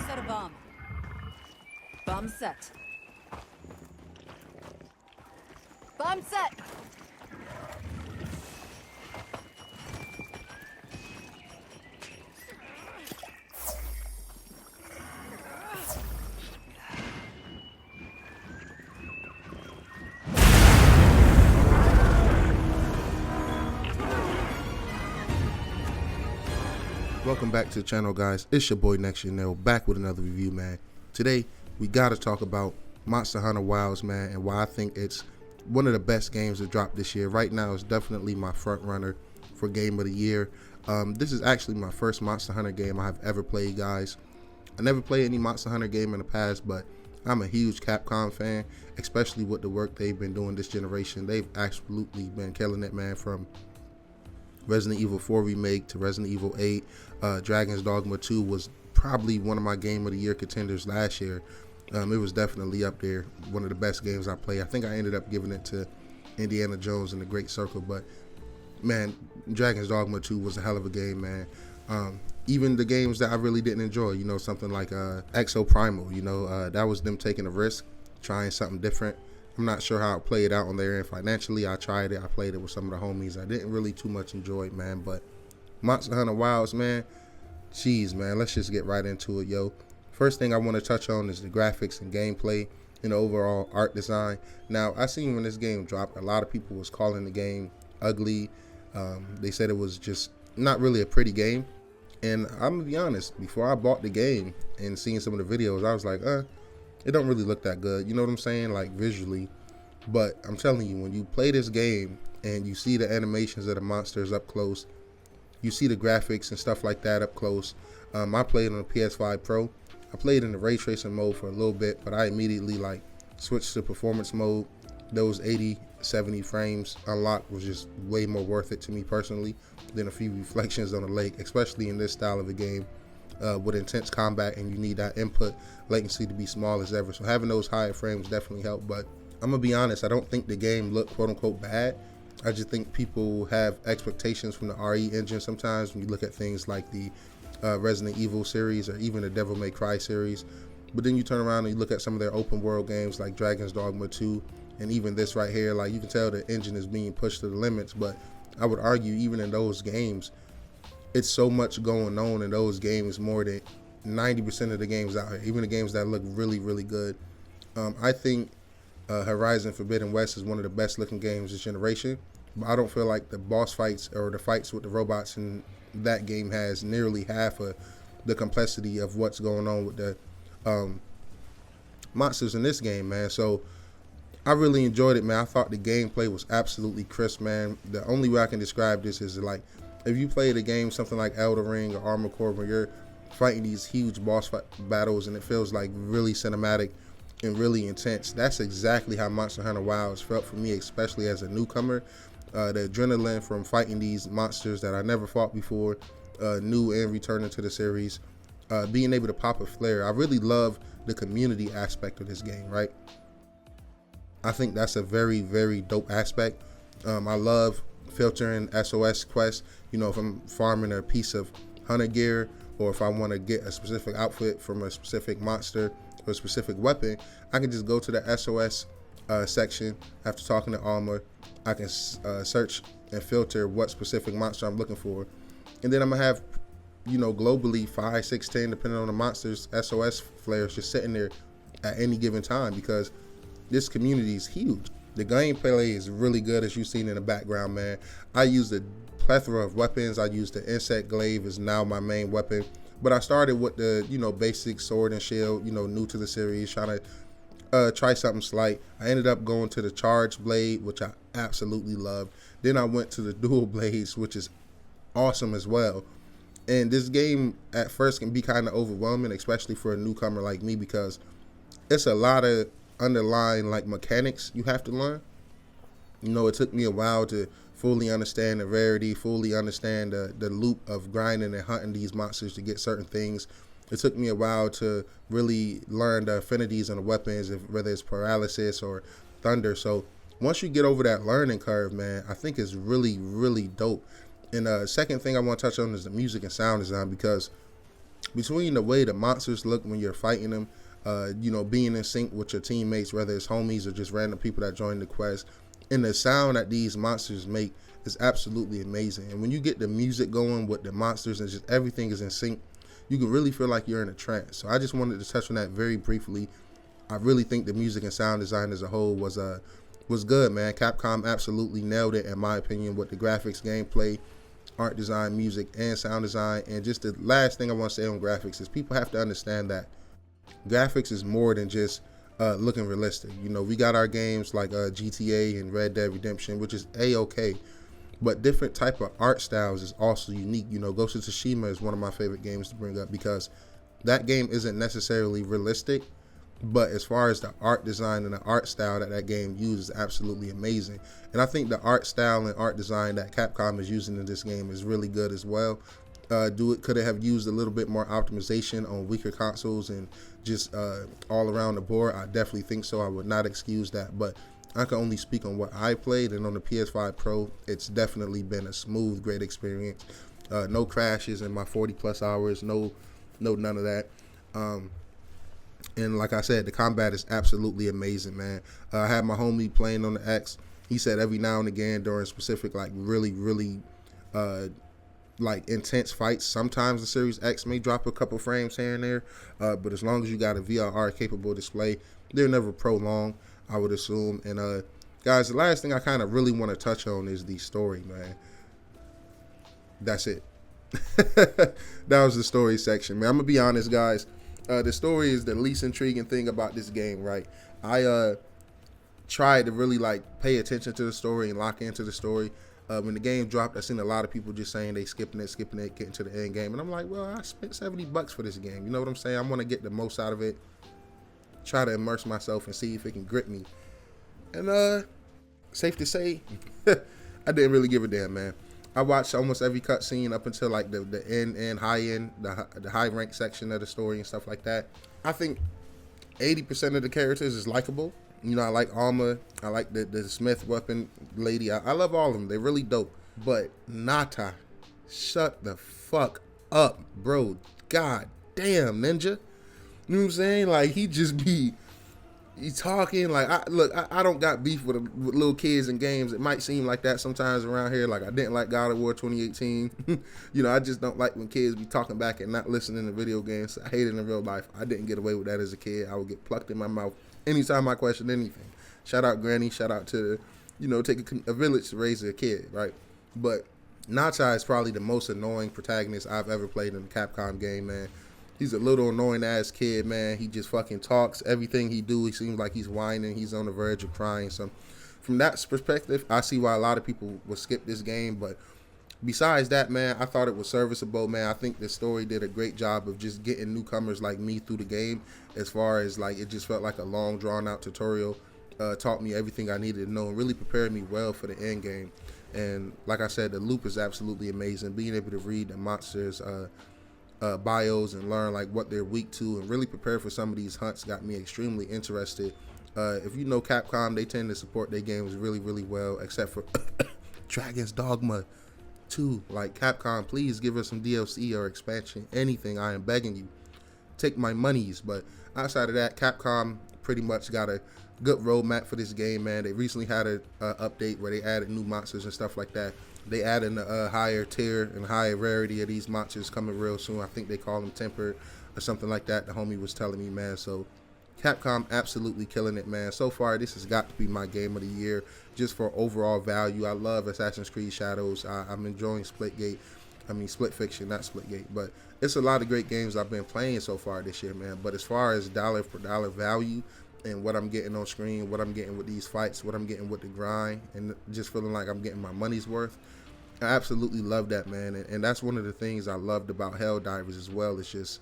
Set a bomb. Bomb set. Bomb set! Welcome back to the channel, guys. It's your boy NextGenNero back with another review, man. Today we gotta talk about Monster Hunter Wilds, man, and why I think it's one of the best games that dropped this year. Right now, it's definitely my front runner for Game of the Year. This is actually my first Monster Hunter game I have ever played, guys. I never played any Monster Hunter game in the past, but I'm a huge Capcom fan, especially with the work they've been doing this generation. They've absolutely been killing it, man, from Resident Evil 4 remake to Resident Evil 8. Dragon's Dogma 2 was probably one of my Game of the Year contenders last year. It was definitely up there, one of the best games I played. I think I ended up giving it to Indiana Jones and the Great Circle, but man, Dragon's Dogma 2 was a hell of a game, man. Even the games that I really didn't enjoy, you know, something like Exo Primal, you know, that was them taking a risk, trying something different. I'm not sure how it played out on their end financially. I tried it. I played it with some of the homies. I didn't really too much enjoy it, man. But Monster Hunter Wilds, man, jeez, man, let's just get right into it, yo. First thing I want to touch on is the graphics and gameplay and the overall art design. Now, I seen when this game dropped, a lot of people was calling the game ugly. They said it was just not really a pretty game. And I'm going to be honest, before I bought the game and seeing some of the videos, I was like, it don't really look that good, you know what I'm saying, like visually. But I'm telling you, when you play this game and you see the animations of the monsters up close, you see the graphics and stuff like that up close. I played on the PS5 Pro. I played in the ray tracing mode for a little bit, but I immediately like switched to performance mode. Those 80-70 frames unlocked was just way more worth it to me personally than a few reflections on the lake, especially in this style of a game. With intense combat, and you need that input latency to be small as ever, so having those higher frames definitely help. But I'm gonna be honest, I don't think the game looked quote-unquote bad. I just think people have expectations from the RE engine sometimes when you look at things like the Resident Evil series or even the Devil May Cry series. But then you turn around and you look at some of their open world games like Dragon's Dogma 2 and even this right here, like you can tell the engine is being pushed to the limits. But I would argue even in those games, it's so much going on in those games, more than 90% of the games out here, even the games that look really, really good. I think Horizon Forbidden West is one of the best looking games this generation, but I don't feel like the boss fights or the fights with the robots in that game has nearly half of the complexity of what's going on with the monsters in this game, man. So I really enjoyed it, man. I thought the gameplay was absolutely crisp, man. The only way I can describe this is like, if you play the game something like Elden Ring or Armored Core, where you're fighting these huge boss battles and it feels like really cinematic and really intense, that's exactly how Monster Hunter Wilds felt for me, especially as a newcomer. The adrenaline from fighting these monsters that I never fought before, new and returning to the series, being able to pop a flare. I really love the community aspect of this game, right? I think that's a very, very dope aspect. I love filtering SOS quests. You know, if I'm farming a piece of hunter gear, or if I want to get a specific outfit from a specific monster or a specific weapon, I can just go to the SOS section. After talking to Alma, I can search and filter what specific monster I'm looking for, and then I'm gonna have, you know, globally 5, 6, 10, depending on the monster's SOS flares just sitting there at any given time, because this community is huge. The gameplay is really good, as you've seen in the background, man. I used a plethora of weapons. I used the insect glaive is now my main weapon, but I started with the, you know, basic sword and shield, you know, new to the series, trying to try something slight. I ended up going to the charged blade, which I absolutely love. Then I went to the dual blades, which is awesome as well. And this game at first can be kind of overwhelming, especially for a newcomer like me, because it's a lot of underlying like mechanics you have to learn. You know, it took me a while to fully understand the rarity, fully understand the loop of grinding and hunting these monsters to get certain things. It took me a while to really learn the affinities on the weapons, whether it's paralysis or thunder. So once you get over that learning curve, man, I think it's really, really dope. And second thing I want to touch on is the music and sound design, because between the way the monsters look when you're fighting them, you know, being in sync with your teammates, whether it's homies or just random people that join the quest, and the sound that these monsters make is absolutely amazing. And when you get the music going with the monsters and just everything is in sync, you can really feel like you're in a trance. So I just wanted to touch on that very briefly. I really think the music and sound design as a whole was good, man. Capcom absolutely nailed it, in my opinion, with the graphics, gameplay, art design, music, and sound design. And just the last thing I want to say on graphics is people have to understand that graphics is more than just looking realistic. You know, we got our games like GTA and Red Dead Redemption, which is A-okay, but different type of art styles is also unique. You know, Ghost of Tsushima is one of my favorite games to bring up because that game isn't necessarily realistic, but as far as the art design and the art style that game uses, absolutely amazing. And I think the art style and art design that Capcom is using in this game is really good as well. Could it have used a little bit more optimization on weaker consoles and just all around the board? I definitely think so. I would not excuse that, but I can only speak on what I played, and on the PS5 Pro, it's definitely been a smooth, great experience. No crashes in my 40 plus hours, no none of that. And like I said, the combat is absolutely amazing, man. I had my homie playing on the X. He said every now and again during specific, like really like intense fights, sometimes the Series X may drop a couple frames here and there, but as long as you got a VRR capable display, they're never prolonged, I would assume. And guys, the last thing I kind of really want to touch on is the story, man. That's it. That was the story section, man. I'm gonna be honest, guys. The story is the least intriguing thing about this game, right? I tried to really like pay attention to the story and lock into the story. When the game dropped, I seen a lot of people just saying they skipping it, getting to the end game. And I'm like, well, I spent $70 for this game. You know what I'm saying? I want to get the most out of it, try to immerse myself and see if it can grip me. And safe to say, I didn't really give a damn, man. I watched almost every cutscene up until like the end, high end, the high rank section of the story and stuff like that. I think 80% of the characters is likable. You know, I like Alma. I like the Smith weapon lady. I love all of them. They're really dope. But Nata, shut the fuck up, bro. God damn, Ninja. You know what I'm saying? Like, he talking like, I don't got beef with little kids in games. It might seem like that sometimes around here. Like, I didn't like God of War 2018. You know, I just don't like when kids be talking back and not listening to video games. I hate it in real life. I didn't get away with that as a kid. I would get plucked in my mouth anytime I questioned anything. Shout out Granny. Shout out to, you know, take a village to raise a kid, right? But Nata is probably the most annoying protagonist I've ever played in a Capcom game, man. He's a little annoying ass kid, man. He just fucking talks. Everything he do, he seems like he's whining. He's on the verge of crying. So from that perspective, I see why a lot of people would skip this game. But besides that, man, I thought it was serviceable, man. I think the story did a great job of just getting newcomers like me through the game. As far as like, it just felt like a long drawn out tutorial. Taught me everything I needed to know and really prepared me well for the end game. And like I said, the loop is absolutely amazing. Being able to read the monsters' bios and learn like what they're weak to and really prepare for some of these hunts got me extremely interested. If you know Capcom, they tend to support their games really well, except for Dragon's Dogma 2. Like, Capcom, please give us some DLC or expansion, anything. I am begging you. Take my monies. But outside of that, Capcom pretty much got a good roadmap for this game, man. They recently had a update where they added new monsters and stuff like that. They added a higher tier and higher rarity of these monsters coming real soon. I think they call them tempered or something like that. The homie was telling me, man. So Capcom absolutely killing it, man. So far, this has got to be my game of the year just for overall value. I love Assassin's Creed Shadows. I'm enjoying Split Fiction, not Splitgate. But it's a lot of great games I've been playing so far this year, man. But as far as dollar for dollar value and what I'm getting on screen, what I'm getting with these fights, what I'm getting with the grind, and just feeling like I'm getting my money's worth, I absolutely love that, man. And that's one of the things I loved about Helldivers as well. It's just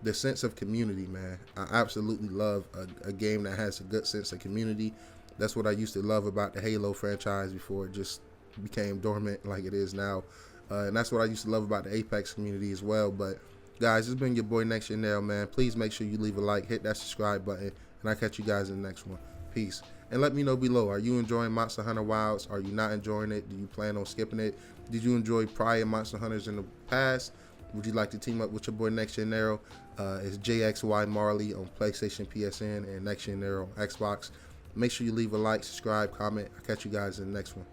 the sense of community, man. I absolutely love a game that has a good sense of community. That's what I used to love about the Halo franchise before it just became dormant like it is now. And that's what I used to love about the Apex community as well. But guys, it's been your boy NextGenNero, man. Please make sure you leave a like, hit that subscribe button, and I'll catch you guys in the next one. Peace. And let me know below, are you enjoying Monster Hunter Wilds? Are you not enjoying it? Do you plan on skipping it? Did you enjoy prior Monster Hunters in the past? Would you like to team up with your boy NextGenNero? It's Jxymarley on PlayStation, PSN, and NextGenNero Xbox. Make sure you leave a like, subscribe, comment. I'll catch you guys in the next one.